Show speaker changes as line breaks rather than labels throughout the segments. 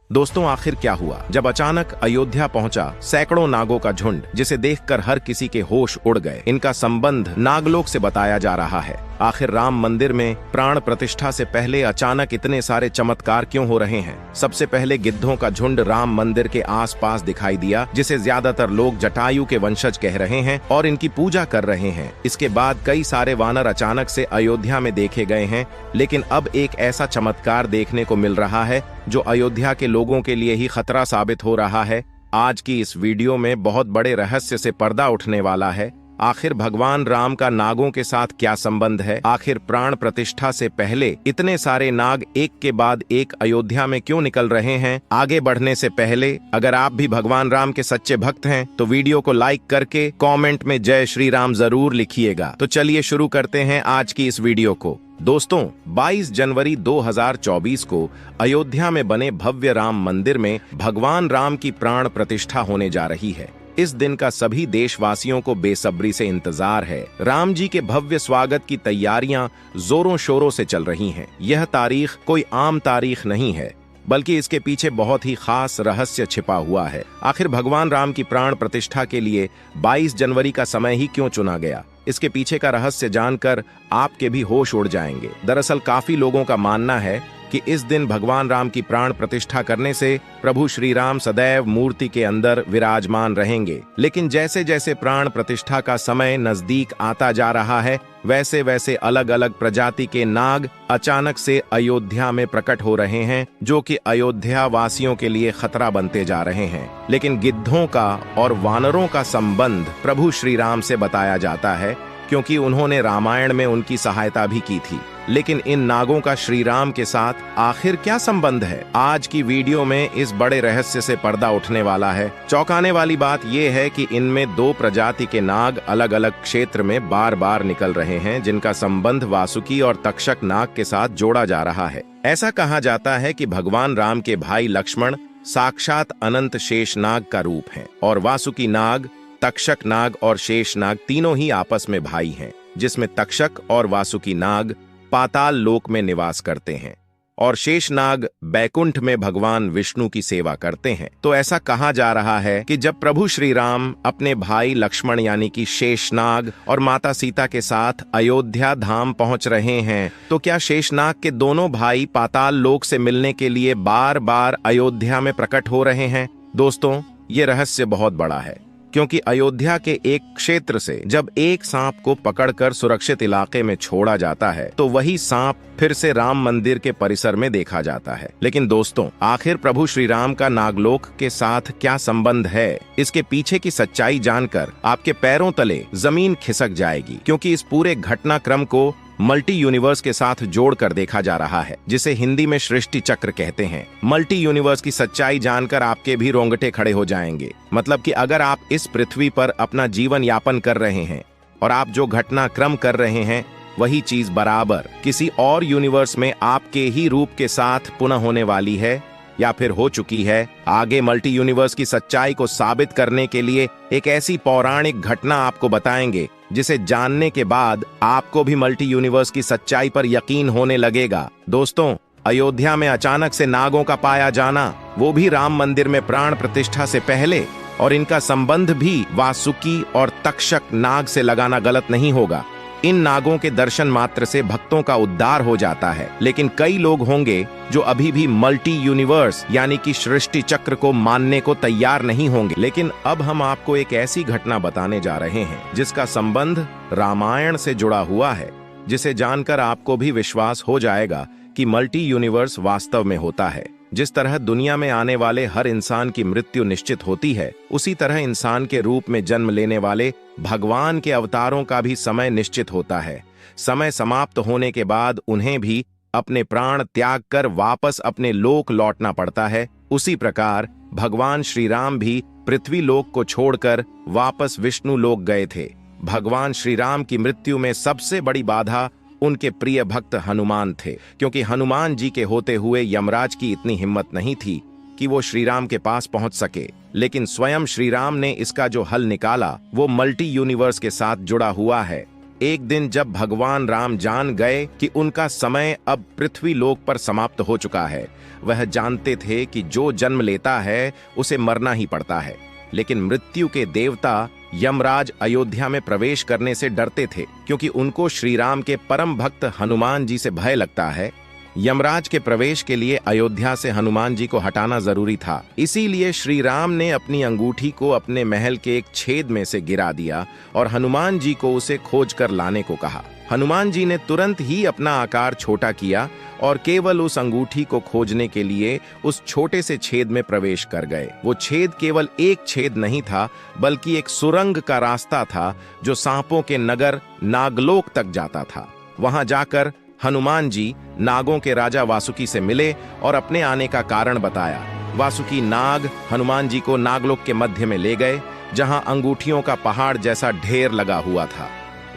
दोस्तों, आखिर क्या हुआ जब अचानक अयोध्या पहुंचा सैकड़ों नागों का झुंड, जिसे देखकर हर किसी के होश उड़ गए। इनका संबंध नागलोक से बताया जा रहा है। आखिर राम मंदिर में प्राण प्रतिष्ठा से पहले अचानक इतने सारे चमत्कार क्यों हो रहे हैं? सबसे पहले गिद्धों का झुंड राम मंदिर के आसपास दिखाई दिया, जिसे ज्यादातर लोग जटायु के वंशज कह रहे हैं और इनकी पूजा कर रहे हैं। इसके बाद कई सारे वानर अचानक से अयोध्या में देखे गए हैं, लेकिन अब एक ऐसा चमत्कार देखने को मिल रहा है जो अयोध्या के लोगों के लिए ही खतरा साबित हो रहा है। आज की इस वीडियो में बहुत बड़े रहस्य से पर्दा उठने वाला है। आखिर भगवान राम का नागों के साथ क्या संबंध है? आखिर प्राण प्रतिष्ठा से पहले इतने सारे नाग एक के बाद एक अयोध्या में क्यों निकल रहे हैं? आगे बढ़ने से पहले अगर आप भी भगवान राम के सच्चे भक्त हैं तो वीडियो को लाइक करके कमेंट में जय श्री राम जरूर लिखिएगा। तो चलिए शुरू करते हैं आज की इस वीडियो को। दोस्तों, 22 जनवरी 2024 को अयोध्या में बने भव्य राम मंदिर में भगवान राम की प्राण प्रतिष्ठा होने जा रही है। इस दिन का सभी देशवासियों को बेसब्री से इंतजार है। राम जी के भव्य स्वागत की तैयारियां जोरों शोरों से चल रही हैं। यह तारीख कोई आम तारीख नहीं है, बल्कि इसके पीछे बहुत ही खास रहस्य छिपा हुआ है। आखिर भगवान राम की प्राण प्रतिष्ठा के लिए 22 जनवरी का समय ही क्यों चुना गया? इसके पीछे का रहस्य जानकर आपके भी होश उड़ जाएंगे। दरअसल काफी लोगों का मानना है कि इस दिन भगवान राम की प्राण प्रतिष्ठा करने से प्रभु श्री राम सदैव मूर्ति के अंदर विराजमान रहेंगे। लेकिन जैसे जैसे प्राण प्रतिष्ठा का समय नजदीक आता जा रहा है, वैसे वैसे अलग अलग प्रजाति के नाग अचानक से अयोध्या में प्रकट हो रहे हैं, जो कि अयोध्या वासियों के लिए खतरा बनते जा रहे हैं। लेकिन गिद्धों का और वानरों का संबंध प्रभु श्री राम से बताया जाता है, क्योंकि उन्होंने रामायण में उनकी सहायता भी की थी। लेकिन इन नागों का श्री राम के साथ आखिर क्या संबंध है? आज की वीडियो में इस बड़े रहस्य से पर्दा उठने वाला है। चौंकाने वाली बात यह है कि इनमें दो प्रजाति के नाग अलग अलग क्षेत्र में बार बार निकल रहे हैं, जिनका संबंध वासुकी और तक्षक नाग के साथ जोड़ा जा रहा है। ऐसा कहा जाता है कि भगवान राम के भाई लक्ष्मण साक्षात अनंत शेष नाग का रूप हैं और वासुकी नाग, तक्षक नाग और शेष नाग तीनों ही आपस में भाई हैं, जिसमें तक्षक और वासुकी नाग पाताल लोक में निवास करते हैं और शेष नाग बैकुंठ में भगवान विष्णु की सेवा करते हैं। तो ऐसा कहा जा रहा है कि जब प्रभु श्री राम अपने भाई लक्ष्मण यानी कि शेषनाग और माता सीता के साथ अयोध्या धाम पहुंच रहे हैं, तो क्या शेषनाग के दोनों भाई पाताल लोक से मिलने के लिए बार बार अयोध्या में प्रकट हो रहे हैं? दोस्तों, ये रहस्य बहुत बड़ा है, क्योंकि अयोध्या के एक क्षेत्र से जब एक सांप को पकड़कर सुरक्षित इलाके में छोड़ा जाता है, तो वही सांप फिर से राम मंदिर के परिसर में देखा जाता है। लेकिन दोस्तों, आखिर प्रभु श्री राम का नागलोक के साथ क्या संबंध है? इसके पीछे की सच्चाई जानकर आपके पैरों तले जमीन खिसक जाएगी, क्योंकि इस पूरे घटनाक्रम को मल्टी यूनिवर्स के साथ जोड़कर देखा जा रहा है, जिसे हिंदी में सृष्टि चक्र कहते हैं। मल्टी यूनिवर्स की सच्चाई जानकर आपके भी रोंगटे खड़े हो जाएंगे। मतलब कि अगर आप इस पृथ्वी पर अपना जीवन यापन कर रहे हैं और आप जो घटनाक्रम कर रहे हैं, वही चीज बराबर किसी और यूनिवर्स में आपके ही रूप के साथ पुनः होने वाली है या फिर हो चुकी है। आगे मल्टी यूनिवर्स की सच्चाई को साबित करने के लिए एक ऐसी पौराणिक घटना आपको बताएंगे, जिसे जानने के बाद आपको भी मल्टी यूनिवर्स की सच्चाई पर यकीन होने लगेगा। दोस्तों, अयोध्या में अचानक से नागों का पाया जाना, वो भी राम मंदिर में प्राण प्रतिष्ठा से पहले, और इनका संबंध भी वासुकी और तक्षक नाग से लगाना गलत नहीं होगा। इन नागों के दर्शन मात्र से भक्तों का उद्धार हो जाता है। लेकिन कई लोग होंगे जो अभी भी मल्टी यूनिवर्स यानी कि सृष्टि चक्र को मानने को तैयार नहीं होंगे। लेकिन अब हम आपको एक ऐसी घटना बताने जा रहे हैं जिसका संबंध रामायण से जुड़ा हुआ है, जिसे जानकर आपको भी विश्वास हो जाएगा कि मल्टी यूनिवर्स वास्तव में होता है। जिस तरह दुनिया में आने वाले हर इंसान की मृत्यु निश्चित होती है, उसी तरह इंसान के रूप में जन्म लेने वाले भगवान के अवतारों का भी समय निश्चित होता है। समय समाप्त होने के बाद उन्हें भी अपने प्राण त्याग कर वापस अपने लोक लौटना पड़ता है। उसी प्रकार भगवान श्री राम भी पृथ्वी लोक को छोड़कर वापस विष्णु लोक गए थे। भगवान श्री राम की मृत्यु में सबसे बड़ी बाधा उनके प्रिय भक्त हनुमान थे, क्योंकि हनुमान जी के होते हुए यमराज की इतनी हिम्मत नहीं थी कि वो श्री राम के पास पहुंच सके। लेकिन स्वयं श्री राम ने इसका जो हल निकाला वो मल्टी यूनिवर्स के साथ जुड़ा हुआ है। एक दिन जब भगवान राम जान गए कि उनका समय अब पृथ्वी लोक पर समाप्त हो चुका है, वह जानते थे कि जो जन्म लेता है उसे मरना ही पड़ता है। लेकिन मृत्यु के देवता यमराज अयोध्या में प्रवेश करने से डरते थे, क्योंकि उनको श्री राम के परम भक्त हनुमान जी से भय लगता है। यमराज के प्रवेश के लिए अयोध्या से हनुमान जी को हटाना जरूरी था। इसीलिए श्री राम ने अपनी अंगूठी को अपने महल के एक छेद में से गिरा दिया और हनुमान जी को उसे खोज कर लाने को कहा। हनुमान जी ने तुरंत ही अपना आकार छोटा किया और केवल उस अंगूठी को खोजने के लिए उस छोटे से छेद में प्रवेश कर गए। वो छेद केवल एक छेद नहीं था, बल्कि एक सुरंग का रास्ता था जो सांपों के नगर नागलोक तक जाता था। वहां जाकर हनुमान जी नागों के राजा वासुकी से मिले और अपने आने का कारण बताया। वासुकी नाग हनुमान जी को नागलोक के मध्य में ले गए, जहां अंगूठियों का पहाड़ जैसा ढेर लगा हुआ था।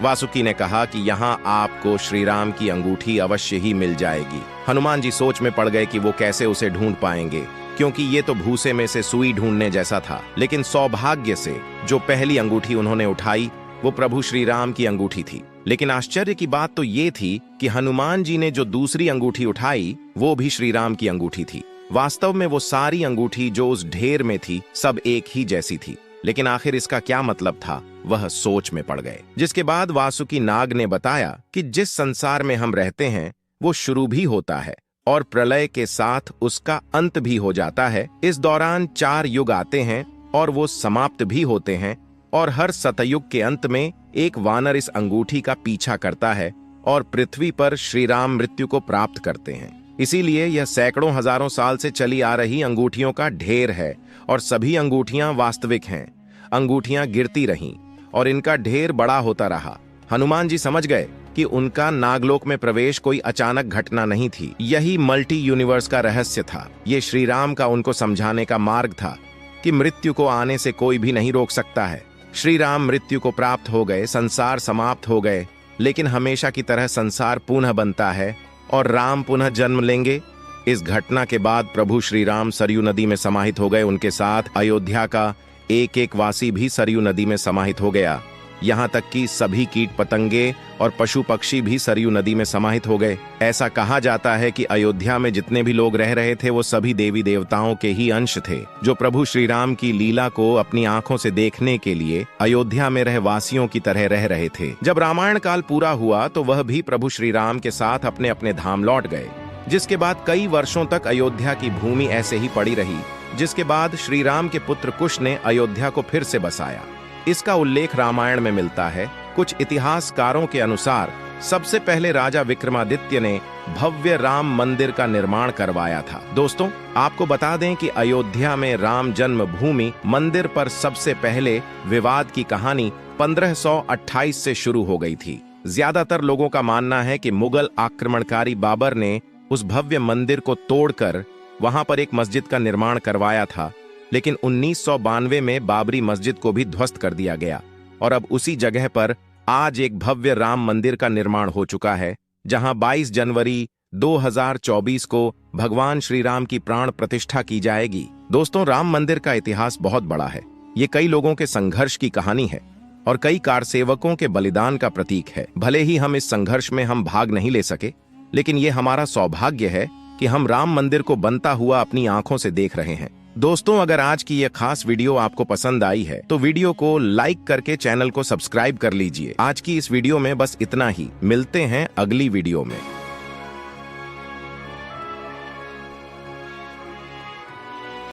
वासुकी ने कहा कि यहाँ आपको श्री राम की अंगूठी अवश्य ही मिल जाएगी। हनुमान जी सोच में पड़ गए कि वो कैसे उसे ढूंढ पाएंगे, क्योंकि ये तो भूसे में से सुई ढूंढने जैसा था। लेकिन सौभाग्य से जो पहली अंगूठी उन्होंने उठाई वो प्रभु श्री राम की अंगूठी थी। लेकिन आश्चर्य की बात तो ये थी कि हनुमान जी ने जो दूसरी अंगूठी उठाई वो भी श्री राम की अंगूठी थी। वास्तव में वो सारी अंगूठी जो उस ढेर में थी सब एक ही जैसी थी। लेकिन आखिर इसका क्या मतलब था, वह सोच में पड़ गए। जिसके बाद वासुकी नाग ने बताया कि जिस संसार में हम रहते हैं वो शुरू भी होता है और प्रलय के साथ उसका अंत भी हो जाता है। इस दौरान 4 युग आते हैं और वो समाप्त भी होते हैं, और हर सतयुग के अंत में एक वानर इस अंगूठी का पीछा करता है और पृथ्वी पर श्री राम मृत्यु को प्राप्त करते हैं। इसीलिए यह सैकड़ों हजारों साल से चली आ रही अंगूठियों का ढेर है और सभी अंगूठियां वास्तविक हैं। अंगूठियां गिरती रहीं और इनका ढेर बड़ा होता रहा। हनुमान जी समझ गए कि उनका नागलोक में प्रवेश कोई अचानक घटना नहीं थी। यही मल्टी यूनिवर्स का रहस्य था। ये श्री राम का उनको समझाने का मार्ग था कि मृत्यु को आने से कोई भी नहीं रोक सकता है। श्री राम मृत्यु को प्राप्त हो गए, संसार समाप्त हो गए, लेकिन हमेशा की तरह संसार पुनः बनता है और राम पुनः जन्म लेंगे। इस घटना के बाद प्रभु श्री राम सरयू नदी में समाहित हो गए। उनके साथ अयोध्या का एक एक वासी भी सरयू नदी में समाहित हो गया। यहाँ तक कि सभी कीट पतंगे और पशु पक्षी भी सरयू नदी में समाहित हो गए। ऐसा कहा जाता है कि अयोध्या में जितने भी लोग रह रहे थे वो सभी देवी देवताओं के ही अंश थे, जो प्रभु श्री राम की लीला को अपनी आंखों से देखने के लिए अयोध्या में रहवासियों की तरह रह रहे थे। जब रामायण काल पूरा हुआ तो वह भी प्रभु श्री राम के साथ अपने अपने धाम लौट गए, जिसके बाद कई वर्षों तक अयोध्या की भूमि ऐसे ही पड़ी रही। जिसके बाद श्री राम के पुत्र कुश ने अयोध्या को फिर से बसाया। इसका उल्लेख रामायण में मिलता है। कुछ इतिहासकारों के अनुसार सबसे पहले राजा विक्रमादित्य ने भव्य राम मंदिर का निर्माण करवाया था। दोस्तों, आपको बता दें कि अयोध्या में राम जन्मभूमि मंदिर पर सबसे पहले विवाद की कहानी 1528 से शुरू हो गई थी। ज्यादातर लोगों का मानना है कि मुगल आक्रमणकारी बाबर ने उस भव्य मंदिर को तोड़कर वहां पर एक मस्जिद का निर्माण करवाया था, लेकिन 1992 में बाबरी मस्जिद को भी ध्वस्त कर दिया गया और अब उसी जगह पर आज एक भव्य राम मंदिर का निर्माण हो चुका है, जहां 22 जनवरी 2024 को भगवान श्री राम की प्राण प्रतिष्ठा की जाएगी। दोस्तों, राम मंदिर का इतिहास बहुत बड़ा है। ये कई लोगों के संघर्ष की कहानी है और कई कारसेवकों के बलिदान का प्रतीक है। भले ही हम इस संघर्ष में हम भाग नहीं ले सके, लेकिन ये हमारा सौभाग्य है कि हम राम मंदिर को बनता हुआ अपनी आंखों से देख रहे हैं। दोस्तों, अगर आज की यह खास वीडियो आपको पसंद आई है तो वीडियो को लाइक करके चैनल को सब्सक्राइब कर लीजिए। आज की इस वीडियो में बस इतना ही। मिलते हैं अगली वीडियो में।